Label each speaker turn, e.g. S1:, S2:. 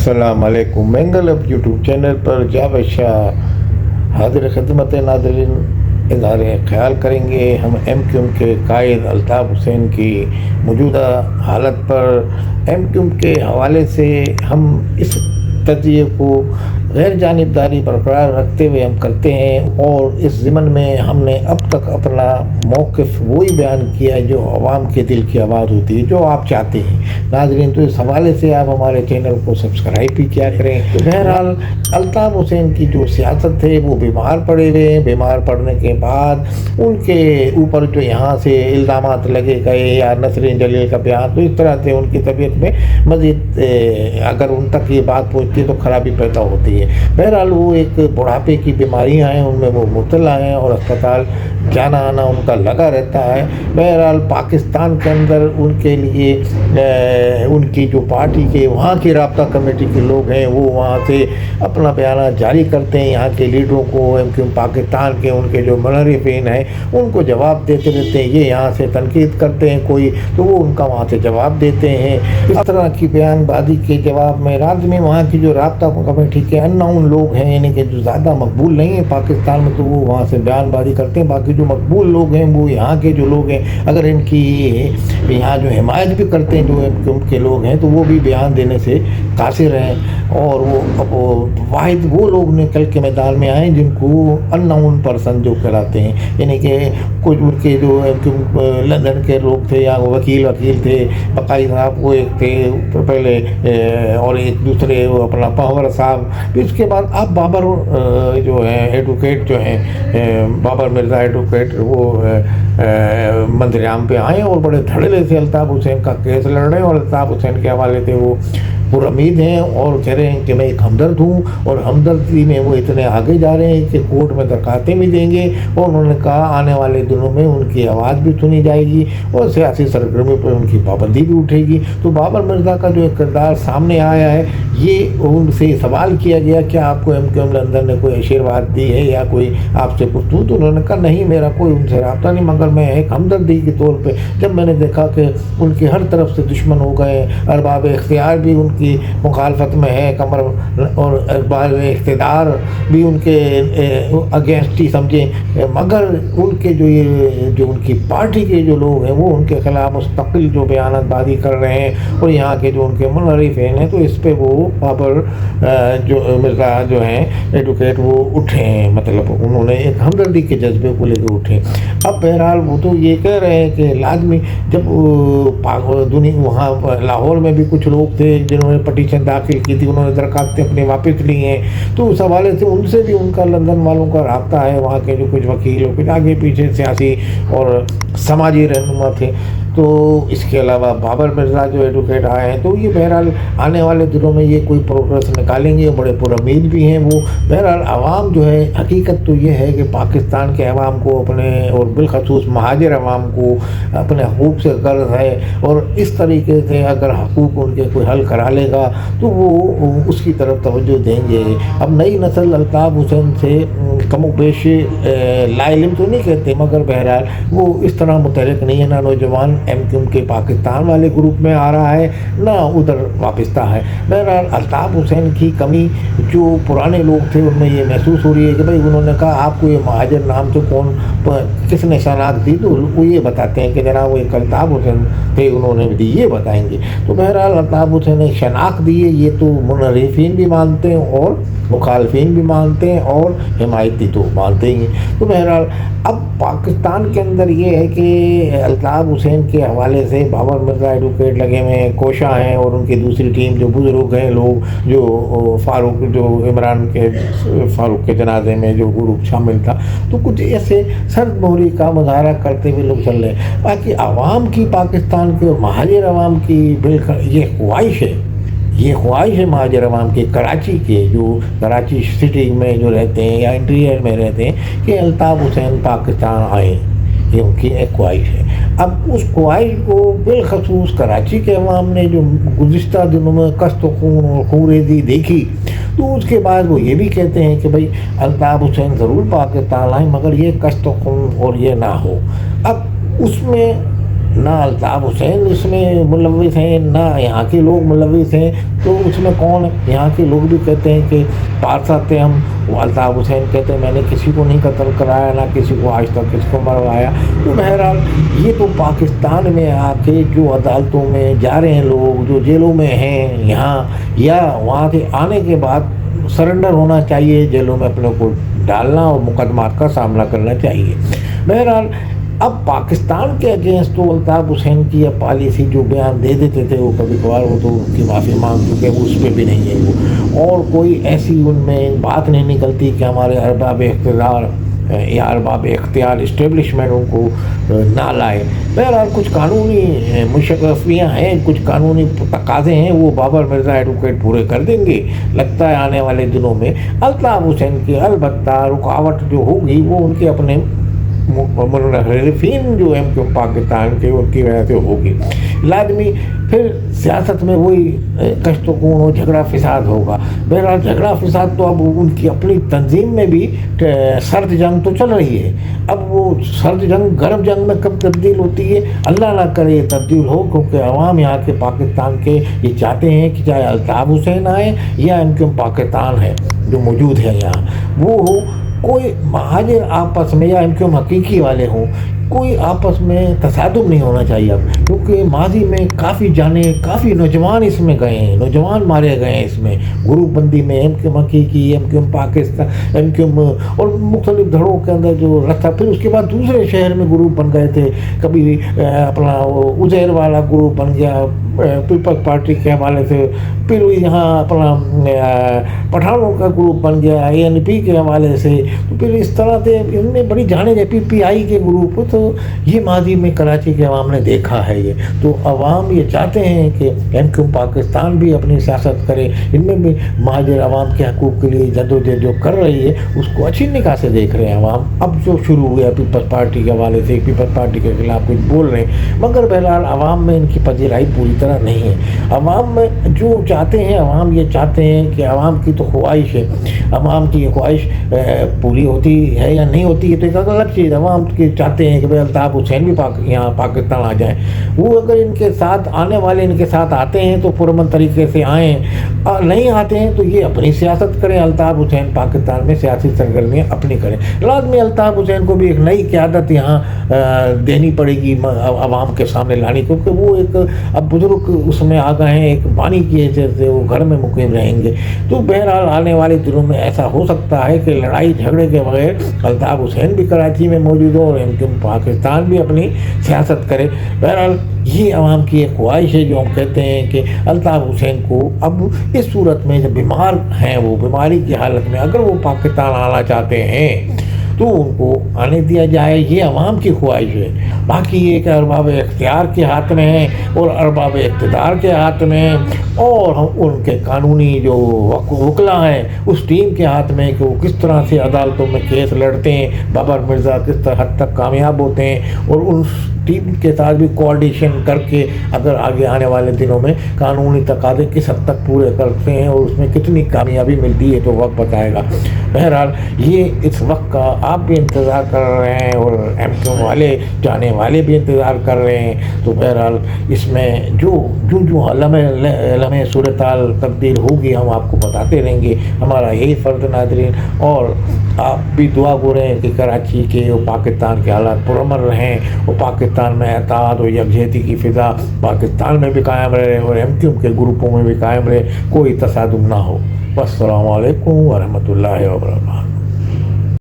S1: अस्सलाम वालेकुम। मैंगल अब यूट्यूब चैनल पर जावेद शाह हाजिर खिदमत नाज़रीन इज़हार ख्याल करेंगे। हम MQM के कायद अल्ताफ़ हुसैन की मौजूदा हालत पर MQM के हवाले से हम इस तजिए को गैर जानिबदारी बरकरार रखते हुए हम करते हैं, और इस ज़िमन में हमने अब तक अपना मौक़िफ़ वही बयान किया है जो आवाम के दिल की आवाज़ होती है, जो आप चाहते हैं नाज़रीन। तो इस हवाले से आप हमारे चैनल को सब्सक्राइब भी किया करें। तो बहरहाल अल्ताफ़ हुसैन की जो सियासत है वो बीमार पड़े हुए हैं। बीमार पड़ने के बाद उनके ऊपर जो यहाँ से इल्ज़ामात लगे गए या नसरीन जलील का बयान, तो इस तरह से उनकी तबीयत में मज़ीद अगर उन तक ये बात पहुँचती है तो ख़राबी पैदा होती है। बहरहाल वो एक बुढ़ापे की बीमारियां हैं, उनमें वो मुब्तला हैं और अस्पताल जाना आना उनका लगा रहता है। बहरहाल पाकिस्तान के अंदर उनके लिए उनकी जो पार्टी के वहाँ की राब्ता कमेटी के लोग हैं वो वहाँ से अपना बयान जारी करते हैं। यहाँ के लीडरों को MQM पाकिस्तान के उनके जो मुनर्रिफीन हैं उनको जवाब देते रहते हैं। ये यहाँ से तनकीद करते हैं कोई, तो वो उनका वहाँ से जवाब देते हैं। इस तरह की बयानबाजी के जवाब में लाज़मी वहाँ की जो राब्ता कमेटी के अननाउन लोग हैं, यानी कि जो ज़्यादा मकबूल नहीं है पाकिस्तान में, तो वो वहाँ से बयानबाजी करते हैं। बाकी जो मकबूल लोग हैं वो यहाँ के जो लोग हैं, अगर इनकी यहाँ जो हिमायत भी करते हैं जो MQM के लोग हैं, तो वो भी बयान देने से कासिर हैं। और वो वाहिद वो लोग निकल के मैदान में आए जिनको अननाउन पर्सन जो कहलाते हैं, यानी कि कुछ उनके जो MQM लंदन के लोग थे या वकील थे, बकाई साहब वो एक थे पहले, और एक दूसरे अपना पहवर साहब। फिर उसके बाद अब बाबर जो हैं एडवोकेट जो हैं बाबर मिर्ज़ा एडवोकेट, वो मंजरेआम पे आए और बड़े धड़ल्ले से अल्ताफ़ हुसैन का केस लड़ रहे हैं। और अल्ताफ़ हुसैन के हवाले से वो पुरउम्मीद हैं और कह रहे हैं कि मैं एक हमदर्द हूँ, और हमदर्दी में वो इतने आगे जा रहे हैं कि कोर्ट में दरखास्तें भी देंगे। और उन्होंने कहा आने वाले दिनों में उनकी आवाज़ भी सुनी जाएगी और सियासी सरगर्मी पर उनकी पाबंदी भी उठेगी। तो बाबर मिर्ज़ा का जो एक किरदार सामने आया है, ये उनसे सवाल किया गया क्या आपको MQM लंदन ने कोई आशीर्वाद दी है या कोई आपसे कुछ, तो उन्होंने कहा नहीं, मेरा कोई उनसे रब्ता नहीं, मगर मैं एक हमदर्दी के तौर पे जब मैंने देखा कि उनके हर तरफ से दुश्मन हो गए, अरबाब इख्तियार भी उनकी मुखालफत में है, कमर और अरबाब इख्तियार भी उनके अगेंस्ट ही समझे, मगर उनके जो उनकी पार्टी के जो लोग हैं वो उनके खिलाफ मुस्तकिल जो बयानबाजी कर रहे हैं, और यहाँ के जो उनके मुनर्रिफीन हैं, तो इस पर वो बाबर जो मिर्ज़ा जो हैं एडवोकेट वो उठे हैं, मतलब उन्होंने एक हमदर्दी के जज्बे को लेकर उठे। अब बहरहाल वो तो ये कह रहे हैं कि लाजमी जब दुनिया वहाँ लाहौर में भी कुछ लोग थे जिन्होंने पटिशन दाखिल की थी, उन्होंने दरखास्तें अपनी वापस ली हैं, तो उस हवाले से उनसे भी उनका लंदन वालों का रब्ता है। वहाँ के जो कुछ वकील कुछ आगे पीछे सियासी और समाजी रहनुमा थे। तो इसके अलावा बाबर मिर्ज़ा जो एडवोकेट आए हैं, तो ये बहरहाल आने वाले दिनों में ये कोई प्रोग्रेस निकालेंगे, बड़े पुरउम्मीद भी हैं वो। बहरहाल आवाम जो है, हकीकत तो ये है कि पाकिस्तान के अवाम को अपने और बिलखसूस महाजिर अवाम को अपने हकूक़ से गर्ज है, और इस तरीके से अगर हकूक़ उनके कोई हल करा लेगा तो वो उसकी तरफ तवज्जो देंगे। अब नई नस्ल अल्ताफ़ हुसैन से कमोबेश लाइल्म तो नहीं कहते, मगर बहरहाल वो इस तरह मुतहरिक नहीं है, ना नौजवान MQM के पाकिस्तान वाले ग्रुप में आ रहा है, ना उधर वापसता है। बहरहाल अल्ताफ़ हुसैन की कमी जो पुराने लोग थे उनमें ये महसूस हो रही है कि भाई उन्होंने कहा आपको ये महाजर नाम से कौन किसने शनाख्त दी, तो वो ये बताते हैं कि जनाब वो एक अल्ताफ़ हुसैन थे, उन्होंने दी, ये बताएंगे। तो बहरहाल अल्ताफ़ हुसैन ने शनाख्त दी है, ये तो मुनर्रिफीन भी मानते हैं और मुखालफीन भी मानते हैं और हिमायती तो मानते ही हैं। तो बहरहाल अब पाकिस्तान के अंदर ये है कि अल्ताफ़ हुसैन के हवाले से बाबर मिर्ज़ा एडवोकेट लगे हुए हैं, कोशा हैं, और उनकी दूसरी टीम जो बुज़ुर्ग हैं लोग, जो फ़ारूक जो इमरान के फ़ारूक के जनाजे में जो ग्रुप शामिल था, तो कुछ ऐसे सर्द मोहरी का मुजाहरा करते हुए लोग चल रहे हैं। बाकी आवाम की, पाकिस्तान के और महाजिर अवाम की ये ख्वाहिश है महाजिर अवाम के, कराची के जो कराची सिटी में जो रहते हैं या इंटीरियर में रहते हैं, कि अल्ताफ़ हुसैन पाकिस्तान आए, ये उनकी एक ख्वाहिश है। अब उस ख्वाहिश को बिलखसूस कराची के अवाम ने जो गुज़िश्ता दिनों में कश्त खून और खूरेज़ी देखी, तो उसके बाद वो ये भी कहते हैं कि भाई अल्ताफ़ हुसैन ज़रूर पाकिस्तान आए, मगर ये कश्त खून और ये ना हो। अब उसमें نہ الطاف حسین اس میں ملوث ہیں، نہ یہاں کے لوگ ملوث ہیں، تو اس میں کون ہے؟ یہاں کے لوگ بھی کہتے ہیں کہ پارسا تھے ہم، وہ الطاف حسین کہتے ہیں میں نے کسی کو نہیں قتل کرایا، نہ کسی کو آج تک کسی کو مروایا۔ تو بہرحال یہ تو پاکستان میں آ کے جو عدالتوں میں جا رہے ہیں لوگ، جو جیلوں میں ہیں یہاں، یا وہاں سے آنے کے بعد سرنڈر ہونا چاہیے، جیلوں میں اپنے کو ڈالنا اور مقدمات کا سامنا کرنا چاہیے۔ بہرحال اب پاکستان کے اگینسٹ تو الطاف حسین کی یہ پالیسی جو بیان دے دیتے تھے وہ کبھی کبھار، وہ تو ان کی معافی مانگ چکے، اس پہ بھی نہیں ہے وہ، اور کوئی ایسی ان میں بات نہیں نکلتی کہ ہمارے ارباب اقتدار یا ارباب اختیار اسٹیبلشمنٹ ان کو نہ لائے۔ بہرحال کچھ قانونی مشرفیاں ہیں، کچھ قانونی تقاضے ہیں، وہ بابر مرزا ایڈوکیٹ پورے کر دیں گے۔ لگتا ہے آنے والے دنوں میں الطاف حسین کی البتہ رکاوٹ جو ہوگی وہ ان کے اپنے منحرفین جو ہیں پاکستان کے، ان کی وجہ سے ہوگی لازمی۔ پھر سیاست میں وہی کشت و کون و جھگڑا فساد ہوگا۔ بہرحال جھگڑا فساد تو اب ان کی اپنی تنظیم میں بھی سرد جنگ تو چل رہی ہے، اب وہ سرد جنگ گرم جنگ میں کب تبدیل ہوتی ہے اللہ نہ کرے یہ تبدیل ہو، کیونکہ عوام یہاں کے پاکستان کے یہ چاہتے ہیں کہ چاہے الطاف حسین آئے یا MQM پاکستان ہے جو موجود ہے یہاں، وہ ہو کوئی مہاجر آپس میں یا MQM حقیقی والے ہوں، کوئی آپس میں تصادم نہیں ہونا چاہیے اب، کیونکہ ماضی میں کافی جانیں، کافی نوجوان اس میں گئے ہیں، نوجوان مارے گئے ہیں اس میں، گروپ بندی میں MQM حقیقی، MQM پاکستان، MQM اور مختلف دھڑوں کے اندر جو رکھا۔ پھر اس کے بعد دوسرے شہر میں گروپ بن گئے تھے، کبھی اپنا عزیر والا گروپ بن گیا پیپلز پارٹی کے حوالے سے، پھر یہاں اپنا پٹھانوں کا گروپ بن گیا ANP کے حوالے سے، تو پھر اس طرح سے ان نے بڑی جانے گئے PPI کے گروپ، تو یہ ماضی میں کراچی کے عوام نے دیکھا ہے۔ یہ تو عوام یہ چاہتے ہیں کہ MQM پاکستان بھی اپنی سیاست کرے، ان میں بھی مہاجر عوام کے حقوق کے لیے جدوجہد جو کر رہی ہے اس کو اچھی نگاہ سے دیکھ رہے ہیں عوام۔ اب جو شروع ہوا پیپلز پارٹی کے حوالے سے، پیپلز پارٹی کے خلاف کچھ بول رہے ہیں، مگر بہرحال عوام میں ان کی پذیرائی پوری طرح نہیں ہے۔ عوام میں جو چاہتے ہیں، عوام یہ چاہتے ہیں کہ عوام کی تو خواہش ہے، عوام کی یہ خواہش پوری ہوتی ہے یا نہیں ہوتی ہے تو ایک الگ چیز، عوام کے چاہتے ہیں کہ بھائی الطاف حسین بھی یہاں پاکستان آ جائیں، وہ اگر ان کے ساتھ آنے والے ان کے ساتھ آتے ہیں تو پرامن طریقے سے آئیں، اور نہیں آتے ہیں تو یہ اپنی سیاست کریں، الطاف حسین پاکستان میں سیاسی سرگرمیاں اپنی کریں۔ لازمی الطاف حسین کو بھی ایک نئی قیادت یہاں دینی پڑے گی، عوام کے سامنے لانی، کیونکہ وہ ایک اب بزرگ اس میں آ گئے ہیں، ایک بانی کی حیثیت سے وہ گھر میں مقیم رہیں گے۔ تو بہرحال آنے والے دنوں میں ایسا ہو سکتا ہے کہ لڑائی جھگڑے کے بغیر الطاف حسین بھی کراچی میں موجود ہو اور MQM پاکستان بھی اپنی سیاست کرے۔ بہرحال یہ عوام کی ایک خواہش ہے جو ہم کہتے ہیں کہ الطاف حسین کو اب اس صورت میں جب بیمار ہیں، وہ بیماری کی حالت میں اگر وہ پاکستان آنا چاہتے ہیں تو ان کو آنے دیا جائے، یہ عوام کی خواہش ہے۔ باقی یہ کہ ارباب اختیار کے ہاتھ میں ہے اور ارباب اقتدار کے ہاتھ میں ہے، اور ان کے قانونی جو وکلا ہیں اس ٹیم کے ہاتھ میں کہ وہ کس طرح سے عدالتوں میں کیس لڑتے ہیں، بابر مرزا کس طرح حد تک کامیاب ہوتے ہیں، اور ان ٹیم کے ساتھ بھی کوآرڈینیشن کر کے اگر آگے آنے والے دنوں میں قانونی تقاضے کس حد تک پورے کرتے ہیں اور اس میں کتنی کامیابی ملتی ہے تو وقت بتائے گا۔ بہرحال یہ اس وقت کا آپ بھی انتظار کر رہے ہیں اور MQM والے جانے والے بھی انتظار کر رہے ہیں، تو بہرحال اس میں جو لمحے صورتحال تبدیل ہوگی ہم آپ کو بتاتے رہیں گے، ہمارا یہی فرض ناظرین، اور آپ بھی دعا گو رہے ہیں کہ کراچی کے اور پاکستان کے حالات پرامن رہیں، اور پاکستان میں اتحاد اور یکجہتی کی فضا پاکستان میں بھی قائم رہے اور MQM کے گروپوں میں بھی قائم رہے، کوئی تصادم نہ ہو۔ والسلام علیکم ورحمۃ اللہ وبرکاتہ۔